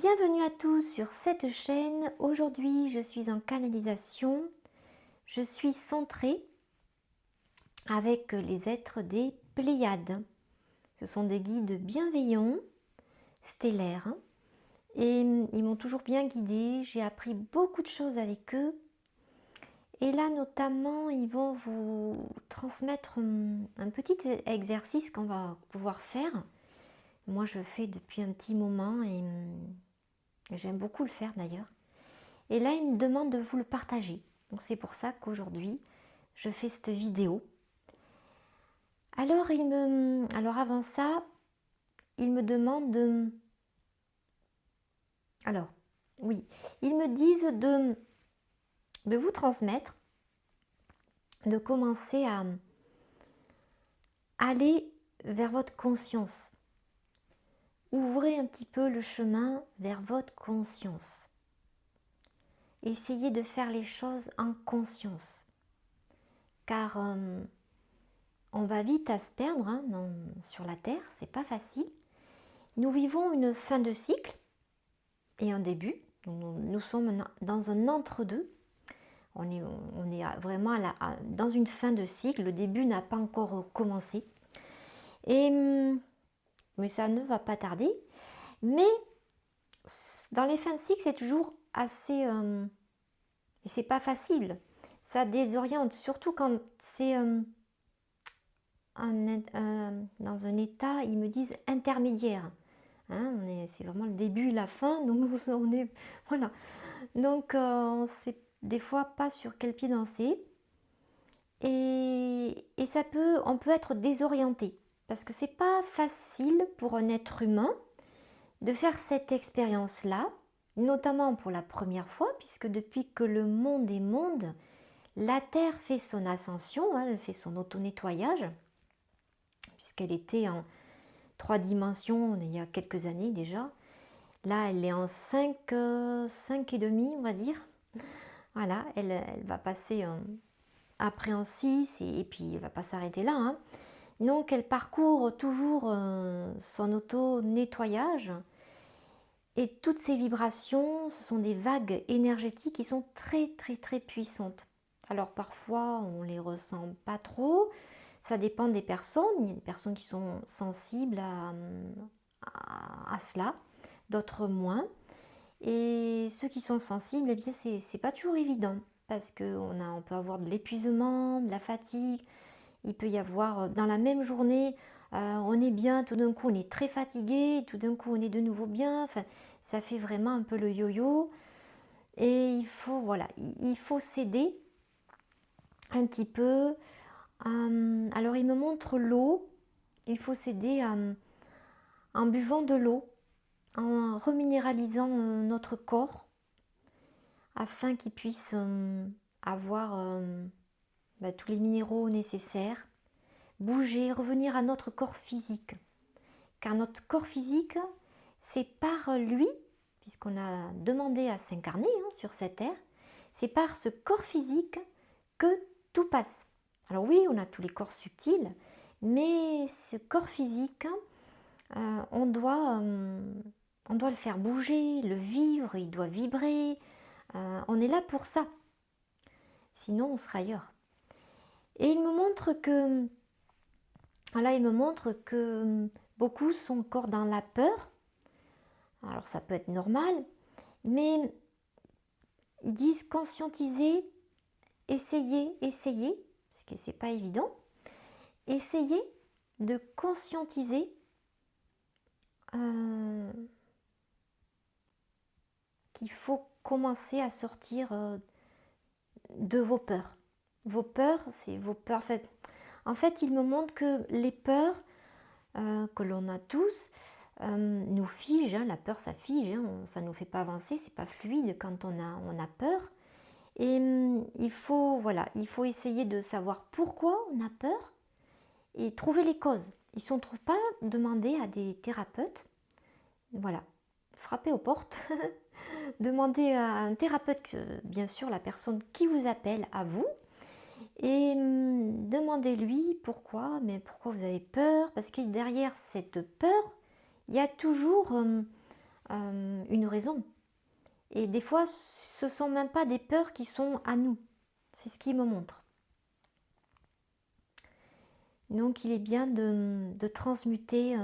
Bienvenue à tous sur cette chaîne. Aujourd'hui, je suis en canalisation. Je suis centrée avec les êtres des Pléiades. Ce sont des guides bienveillants, stellaires, et ils m'ont toujours bien guidée. J'ai appris beaucoup de choses avec eux. Et là, notamment, ils vont vous transmettre un petit exercice qu'on va pouvoir faire. Moi, je le fais depuis un petit moment et j'aime beaucoup le faire d'ailleurs. Et là, il me demande de vous le partager. Donc c'est pour ça qu'aujourd'hui, je fais cette vidéo. Alors avant ça, il me demande de... Alors, oui, ils me disent de vous transmettre, de commencer à aller vers votre conscience. Ouvrez un petit peu le chemin vers votre conscience. Essayez de faire les choses en conscience. Car on va vite à se perdre sur la Terre, c'est pas facile. Nous vivons une fin de cycle et un début. Nous sommes dans un entre-deux. On est vraiment dans une fin de cycle. Le début n'a pas encore commencé. Mais ça ne va pas tarder. Mais dans les fins de cycle, c'est toujours assez... et c'est pas facile. Ça désoriente, surtout quand c'est dans un état, ils me disent intermédiaire. C'est vraiment le début et la fin, donc on est... Voilà. Donc on ne sait des fois pas sur quel pied danser. Et on peut être désorienté. Parce que c'est pas facile pour un être humain de faire cette expérience-là, notamment pour la première fois, puisque depuis que le monde est monde, la Terre fait son ascension, elle fait son auto-nettoyage, puisqu'elle était en 3 dimensions il y a quelques années déjà. Là, elle est en 5 et demi, on va dire. Voilà, elle va passer après en 6 et puis elle ne va pas s'arrêter là. Donc, elle parcourt toujours son auto-nettoyage. Et toutes ces vibrations, ce sont des vagues énergétiques qui sont très, très, très puissantes. Alors, parfois, on ne les ressent pas trop. Ça dépend des personnes. Il y a des personnes qui sont sensibles à cela, d'autres moins. Et ceux qui sont sensibles, eh bien, c'est pas toujours évident parce on peut avoir de l'épuisement, de la fatigue. Il peut y avoir dans la même journée, on est bien, tout d'un coup on est très fatigué, tout d'un coup on est de nouveau bien. Enfin, ça fait vraiment un peu le yo-yo. Et il faut s'aider un petit peu. Alors il me montre l'eau. Il faut s'aider en buvant de l'eau, en reminéralisant notre corps afin qu'il puisse avoir tous les minéraux nécessaires, bouger, revenir à notre corps physique. Car notre corps physique, c'est par lui, puisqu'on a demandé à s'incarner sur cette terre, c'est par ce corps physique que tout passe. Alors oui, on a tous les corps subtils, mais ce corps physique, on doit le faire bouger, le vivre, il doit vibrer. On est là pour ça. Sinon, on sera ailleurs. Et il me montre que beaucoup sont encore dans la peur. Alors ça peut être normal, mais ils disent conscientiser, essayez, parce que c'est pas évident. Essayez de conscientiser qu'il faut commencer à sortir de vos peurs. Vos peurs, c'est vos peurs. En fait, il me montre que les peurs que l'on a tous nous figent. La peur, ça fige. Ça ne nous fait pas avancer. C'est pas fluide quand on a peur. Et il faut essayer de savoir pourquoi on a peur et trouver les causes. Et si on ne trouve pas, demander à des thérapeutes. Voilà, frapper aux portes. Demandez à un thérapeute, bien sûr, la personne qui vous appelle à vous. Et demandez-lui pourquoi vous avez peur. Parce que derrière cette peur, il y a toujours une raison. Et des fois, ce ne sont même pas des peurs qui sont à nous. C'est ce qui me montre. Donc il est bien de transmuter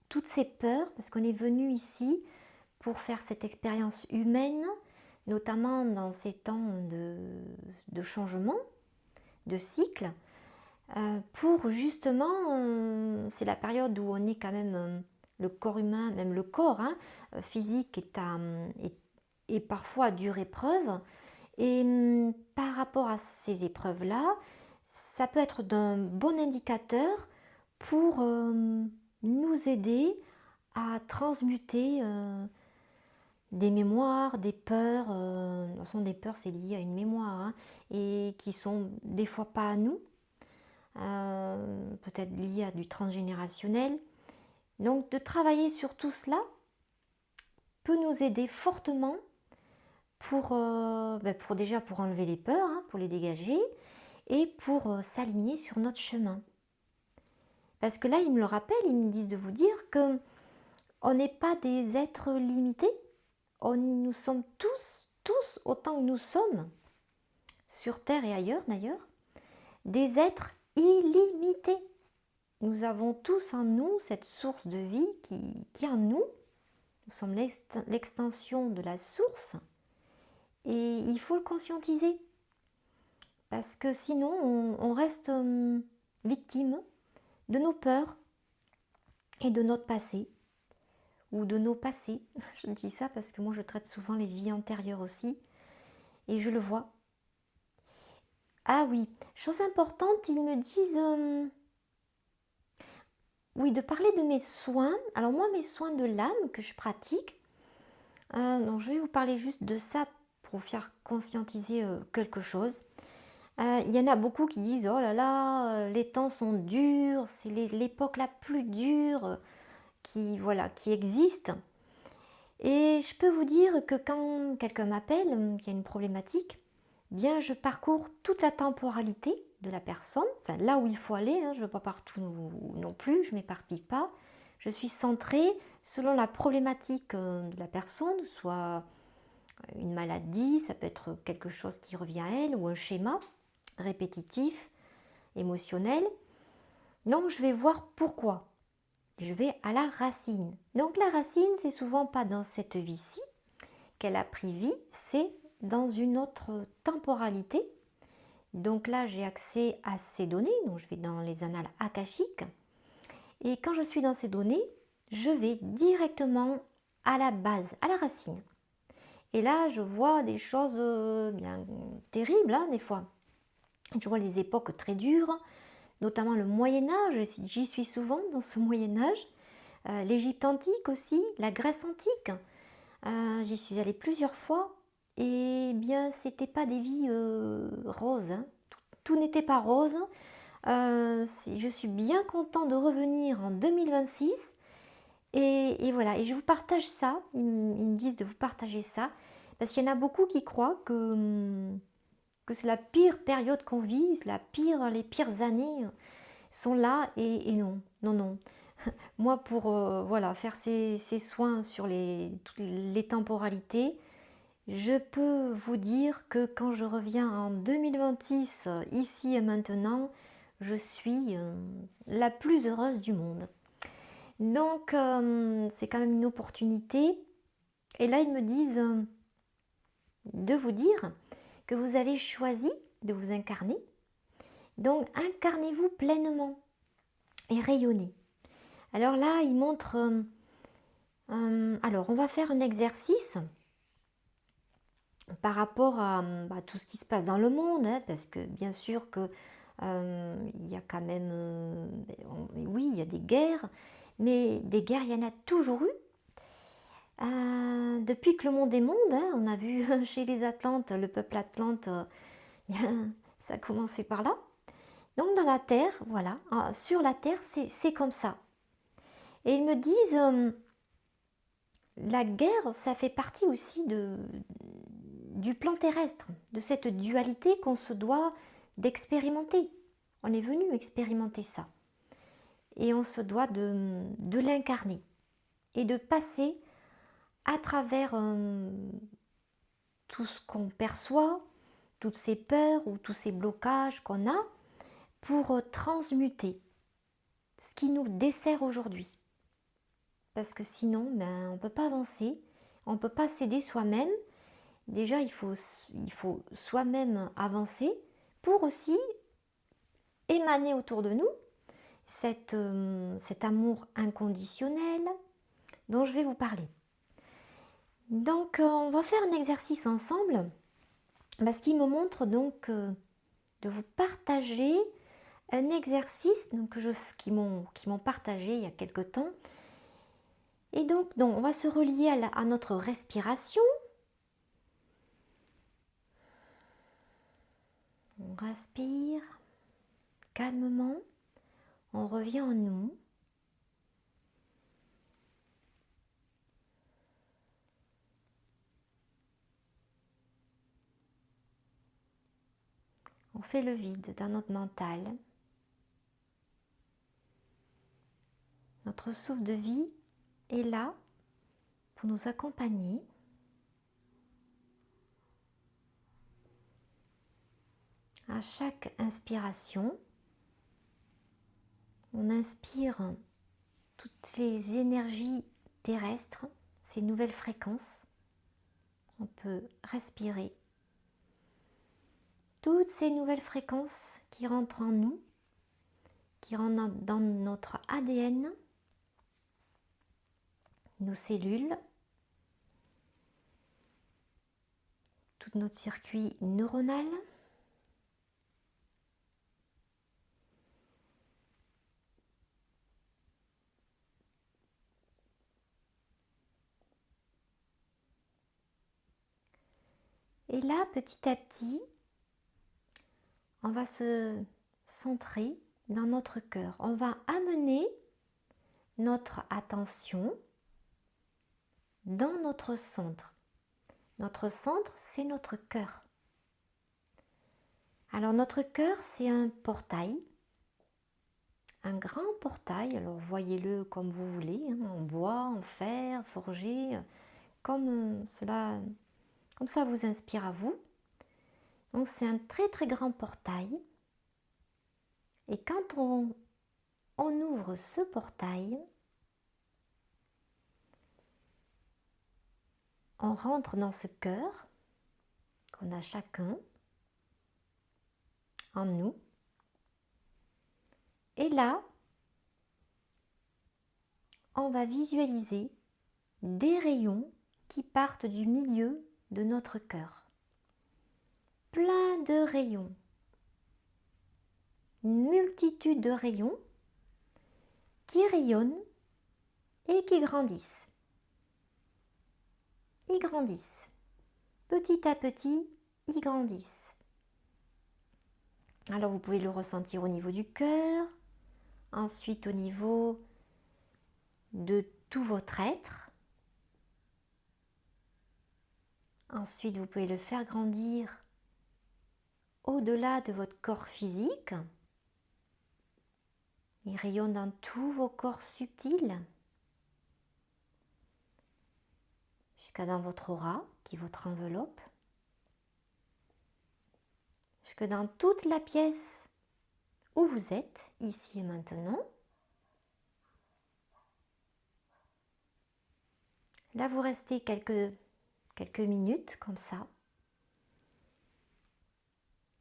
toutes ces peurs, parce qu'on est venu ici pour faire cette expérience humaine, notamment dans ces temps de changement, de cycle, pour justement, c'est la période où on est quand même, le corps humain, même le corps physique est parfois à dure épreuve. Et par rapport à ces épreuves-là, ça peut être d'un bon indicateur pour nous aider à transmuter des mémoires, des peurs. Ce sont des peurs, c'est lié à une mémoire, et qui sont des fois pas à nous, peut-être liées à du transgénérationnel. Donc de travailler sur tout cela peut nous aider fortement pour déjà pour enlever les peurs, pour les dégager, et pour s'aligner sur notre chemin. Parce que là, ils me le rappellent, ils me disent de vous dire que on n'est pas des êtres limités, nous sommes tous, autant que nous sommes, sur Terre et ailleurs d'ailleurs, des êtres illimités. Nous avons tous en nous cette source de vie qui est en nous. Nous sommes l'extension de la source, et il faut le conscientiser. Parce que sinon, on reste victime de nos peurs et de notre passé, ou de nos passés. Je dis ça parce que moi, je traite souvent les vies antérieures aussi, et je le vois. Ah oui, chose importante, ils me disent, oui, de parler de mes soins. Alors moi, mes soins de l'âme que je pratique, donc je vais vous parler juste de ça pour vous faire conscientiser quelque chose. Il y en a beaucoup qui disent oh là là, les temps sont durs, c'est l'époque la plus dure qui existe. Et je peux vous dire que quand quelqu'un m'appelle, qu'il y a une problématique, bien je parcours toute la temporalité de la personne, enfin là où il faut aller, je ne vais pas partout non plus, je ne m'éparpille pas. Je suis centrée selon la problématique de la personne, soit une maladie, ça peut être quelque chose qui revient à elle, ou un schéma répétitif, émotionnel. Donc je vais voir pourquoi. Je vais à la racine. Donc la racine, c'est souvent pas dans cette vie-ci qu'elle a pris vie, c'est dans une autre temporalité. Donc là, j'ai accès à ces données, donc je vais dans les annales akashiques. Et quand je suis dans ces données, je vais directement à la base, à la racine. Et là, je vois des choses bien terribles, des fois. Je vois les époques très dures, notamment le Moyen-Âge, j'y suis souvent dans ce Moyen-Âge, l'Égypte antique aussi, la Grèce antique, j'y suis allée plusieurs fois, et bien c'était pas des vies roses, tout n'était pas rose. Je suis bien content de revenir en 2026, et voilà, et je vous partage ça, ils me disent de vous partager ça, parce qu'il y en a beaucoup qui croient que c'est la pire période qu'on vit, les pires années sont là, et non, non, non. Moi, pour faire ces soins sur toutes les temporalités, je peux vous dire que quand je reviens en 2026, ici et maintenant, je suis la plus heureuse du monde. Donc, c'est quand même une opportunité. Et là, ils me disent de vous dire que vous avez choisi de vous incarner. Donc, incarnez-vous pleinement et rayonnez. Alors là, il montre... alors, on va faire un exercice par rapport à tout ce qui se passe dans le monde, parce que bien sûr que il y a quand même... oui, il y a des guerres, mais des guerres, il y en a toujours eu. Depuis que le monde est monde, on a vu chez les Atlantes, le peuple atlante, ça a commencé par là. Donc dans la Terre, voilà, sur la Terre, c'est comme ça. Et ils me disent, la guerre, ça fait partie aussi du plan terrestre, de cette dualité qu'on se doit d'expérimenter. On est venu expérimenter ça. Et on se doit de l'incarner et de passer à travers tout ce qu'on perçoit, toutes ces peurs ou tous ces blocages qu'on a, pour transmuter ce qui nous dessert aujourd'hui. Parce que sinon, on ne peut pas avancer, on ne peut pas s'aider soi-même. Déjà, il faut soi-même avancer pour aussi émaner autour de nous cet amour inconditionnel dont je vais vous parler. Donc, on va faire un exercice ensemble parce qu'il me montre donc de vous partager un exercice donc, qui m'ont partagé il y a quelque temps. Et donc on va se relier à notre respiration. On respire calmement, on revient en nous. On fait le vide dans notre mental. Notre souffle de vie est là pour nous accompagner. À chaque inspiration, on inspire toutes les énergies terrestres, ces nouvelles fréquences. On peut respirer toutes ces nouvelles fréquences qui rentrent en nous, qui rentrent dans notre ADN, nos cellules, tout notre circuit neuronal. Et là, petit à petit, on va se centrer dans notre cœur. On va amener notre attention dans notre centre. Notre centre, c'est notre cœur. Alors notre cœur, c'est un portail, un grand portail. Alors voyez-le comme vous voulez, en bois, en fer, forgé, comme ça vous inspire à vous. Donc c'est un très très grand portail. Et quand on ouvre ce portail, on rentre dans ce cœur qu'on a chacun en nous. Et là, on va visualiser des rayons qui partent du milieu de notre cœur. Plein de rayons. Une multitude de rayons qui rayonnent et qui grandissent. Ils grandissent. Petit à petit, ils grandissent. Alors vous pouvez le ressentir au niveau du cœur, ensuite au niveau de tout votre être. Ensuite, vous pouvez le faire grandir au-delà de votre corps physique. Il rayonne dans tous vos corps subtils, jusqu'à dans votre aura, qui est votre enveloppe, jusque dans toute la pièce où vous êtes, ici et maintenant. Là, vous restez quelques minutes comme ça.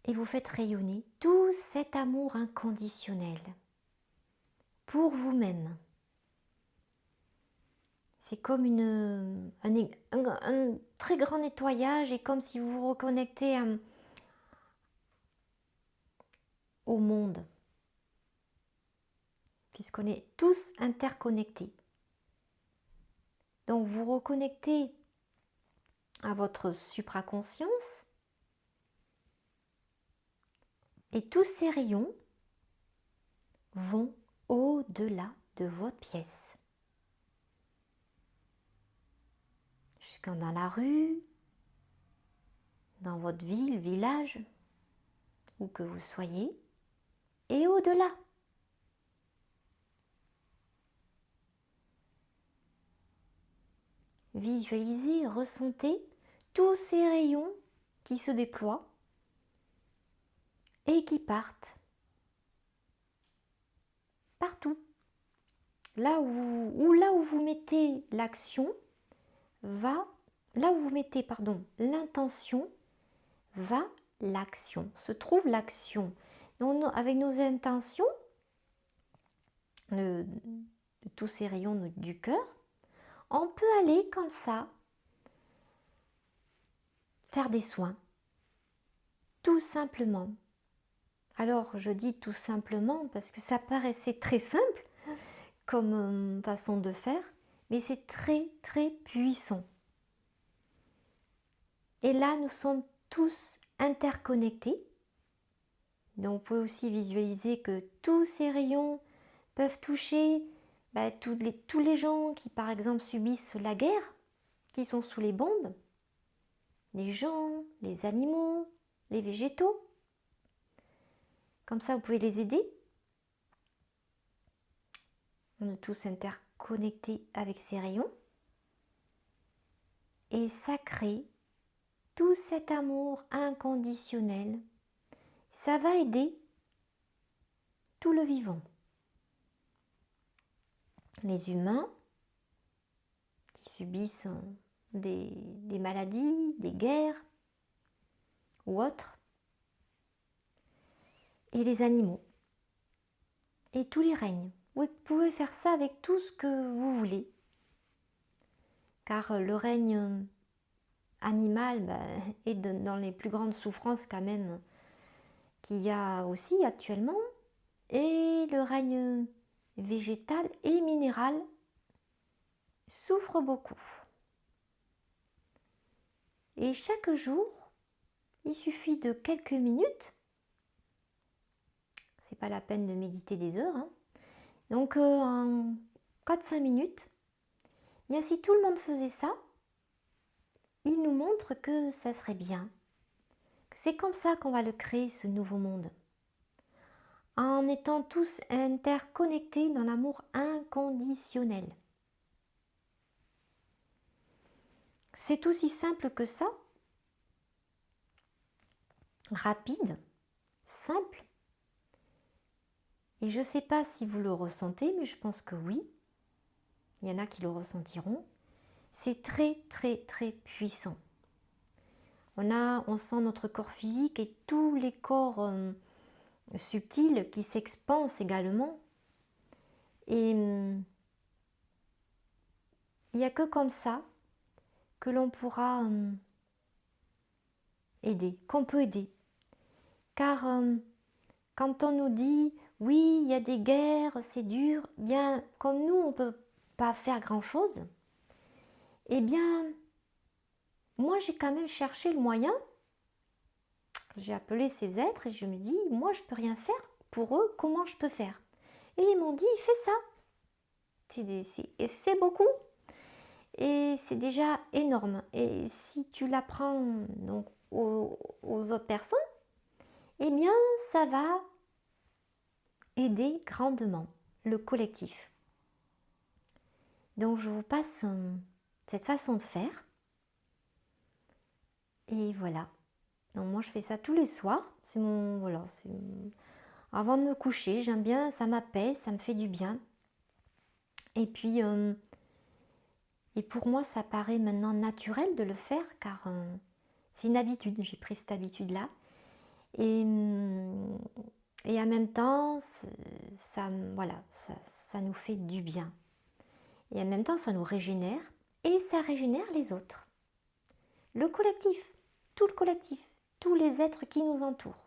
Et vous faites rayonner tout cet amour inconditionnel pour vous-même. C'est comme un très grand nettoyage et comme si vous vous reconnectez au monde. Puisqu'on est tous interconnectés. Donc vous reconnectez à votre supraconscience et tous ces rayons vont au-delà de votre pièce. Jusqu'à dans la rue, dans votre ville, village, où que vous soyez, et au-delà. visualisez, ressentez tous ces rayons qui se déploient et qui partent partout. Là où vous mettez l'action, là où vous mettez l'intention, va l'action, se trouve l'action. Donc, avec nos intentions, de tous ces rayons du cœur, on peut aller comme ça, faire des soins, tout simplement. Alors, je dis tout simplement parce que ça paraissait très simple comme façon de faire, mais c'est très très puissant. Et là, nous sommes tous interconnectés. Donc, vous pouvez aussi visualiser que tous ces rayons peuvent toucher tous les gens qui, par exemple, subissent la guerre, qui sont sous les bombes, les gens, les animaux, les végétaux. Comme ça, vous pouvez les aider. On est tous interconnectés avec ces rayons. Et ça crée tout cet amour inconditionnel. Ça va aider tout le vivant. Les humains qui subissent des maladies, des guerres ou autres. Et les animaux. Et tous les règnes. Vous pouvez faire ça avec tout ce que vous voulez. Car le règne animal est dans les plus grandes souffrances quand même qu'il y a aussi actuellement. Et le règne végétal et minéral souffre beaucoup. Et chaque jour, il suffit de quelques minutes. C'est pas la peine de méditer des heures. Donc en 4-5 minutes, bien, si tout le monde faisait ça, il nous montre que ça serait bien. Que c'est comme ça qu'on va le créer, ce nouveau monde. En étant tous interconnectés dans l'amour inconditionnel. C'est aussi simple que ça. Rapide, simple. Et je ne sais pas si vous le ressentez, mais je pense que oui. Il y en a qui le ressentiront. C'est très, très, très puissant. On sent notre corps physique et tous les corps subtils qui s'expansent également. Et il n'y a que comme ça que l'on pourra aider, qu'on peut aider. Car quand on nous dit oui, il y a des guerres, c'est dur, bien comme nous on ne peut pas faire grand-chose, eh bien moi j'ai quand même cherché le moyen. J'ai appelé ces êtres et je me dis moi je peux rien faire pour eux, comment je peux faire? Et ils m'ont dit fais ça. Et c'est beaucoup et c'est déjà énorme. Et si tu l'apprends donc aux autres personnes, eh bien ça va aider grandement le collectif. Donc je vous passe cette façon de faire. Et voilà. Donc moi je fais ça tous les soirs. Avant de me coucher, j'aime bien, ça m'apaise, ça me fait du bien. Et puis et pour moi ça paraît maintenant naturel de le faire car c'est une habitude. J'ai pris cette habitude-là. Et en même temps, ça nous fait du bien. Et en même temps, ça nous régénère et ça régénère les autres. Le collectif, tout le collectif, tous les êtres qui nous entourent.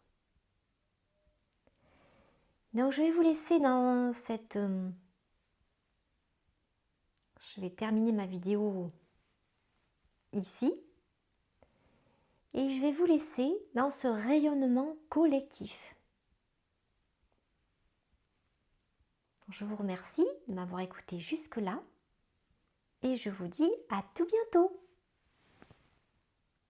Donc je vais vous laisser dans cette... Je vais terminer ma vidéo ici. Et je vais vous laisser dans ce rayonnement collectif. Je vous remercie de m'avoir écouté jusque-là. Et je vous dis à tout bientôt.